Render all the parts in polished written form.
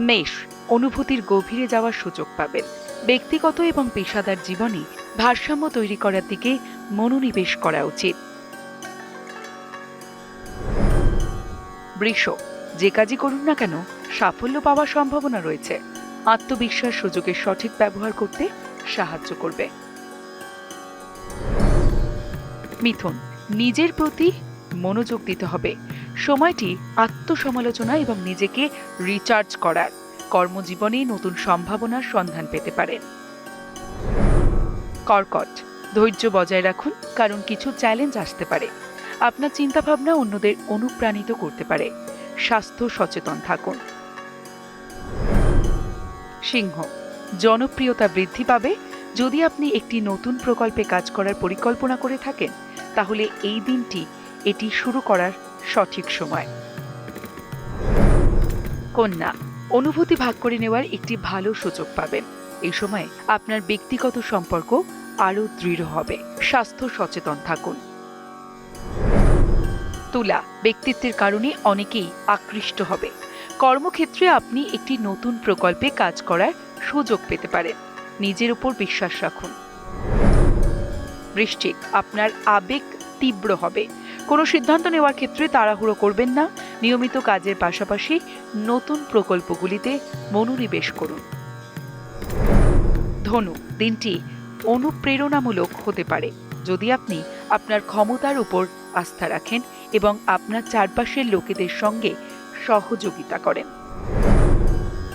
মেষ, অনুভূতির গভীরে যাওয়ার সুযোগ পাবেন। ব্যক্তিগত এবং পেশাদার জীবনে ভারসাম্য তৈরি করার দিকে মনোনিবেশ করা উচিত। বৃষ, যে কাজই করুন না কেন সাফল্য পাওয়ার সম্ভাবনা রয়েছে। আত্মবিশ্বাস সুযোগের সঠিক ব্যবহার করতে সাহায্য করবে। মিথুন, নিজের প্রতি মনোযোগ দিতে হবে। সময়টি আত্মসমালোচনা এবং নিজেকে রিচার্জ করার। কর্মজীবনে নতুন সম্ভাবনার সন্ধান পেতে পারেন। কর্কট, ধৈর্য বজায় রাখুন, কারণ কিছু চ্যালেঞ্জ আসতে পারে। আপনার চিন্তাভাবনা অন্যদের অনুপ্রাণিত করতে পারে। স্বাস্থ্য সচেতন থাকুন। সিংহ, জনপ্রিয়তা বৃদ্ধি পাবে। যদি আপনি একটি নতুন প্রকল্পে কাজ করার পরিকল্পনা করে থাকেন, তাহলে এই দিনটি এটি শুরু করার সঠিক সময়। কন্যা, অনুভূতি ভাগ করে নেওয়ার একটি ভালো সুযোগ পাবেন। এই সময় আপনার ব্যক্তিগত সম্পর্ক আরও দৃঢ় হবে। স্বাস্থ্য সচেতন থাকুন। তুলা, ব্যক্তিত্বের কারণে অনেকেই আকৃষ্ট হবে। কর্মক্ষেত্রে আপনি একটি নতুন প্রকল্পে কাজ করার সুযোগ পেতে পারেন। নিজের উপর বিশ্বাস রাখুন। বৃশ্চিক, আপনার আবেগ তীব্র হবে। কোনো সিদ্ধান্ত নেওয়ার ক্ষেত্রে তাড়াহুড়ো করবেন না। নিয়মিত কাজের পাশাপাশি নতুন প্রকল্পগুলিতে মনোনিবেশ করুন। ধনু, দিনটি অনুপ্রেরণামূলক হতে পারে যদি আপনি আপনার ক্ষমতার উপর আস্থা রাখেন এবং আপনার চারপাশের লোকেদের সঙ্গে সহযোগিতা করেন।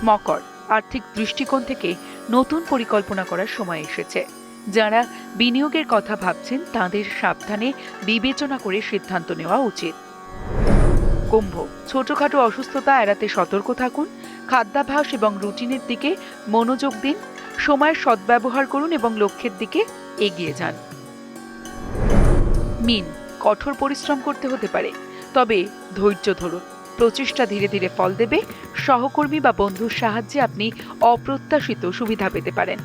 মকর, আর্থিক দৃষ্টিকোণ থেকে নতুন পরিকল্পনা করার সময় এসেছে। যারা বিনিয়োগের কথা ভাবছেন তাদের সাবধানে বিবেচনা করে সিদ্ধান্ত নেওয়া উচিত। কুম্ভ, ছোটখাটো অসুস্থতা এড়াতে সতর্ক থাকুন। খাদ্যাভ্যাস এবং রুটিনের দিকে মনোযোগ দিন। সময়ের সদ্ব্যবহার করুন এবং লক্ষ্যের দিকে এগিয়ে যান। মীন, কঠোর পরিশ্রম করতে হতে পারে, তবে ধৈর্য ধরুন। প্রচেষ্টা ধীরে ধীরে ফল দেবে। সহকর্মী বা বন্ধুর সাহায্যে আপনি অপ্রত্যাশিত সুবিধা পেতে পারেন।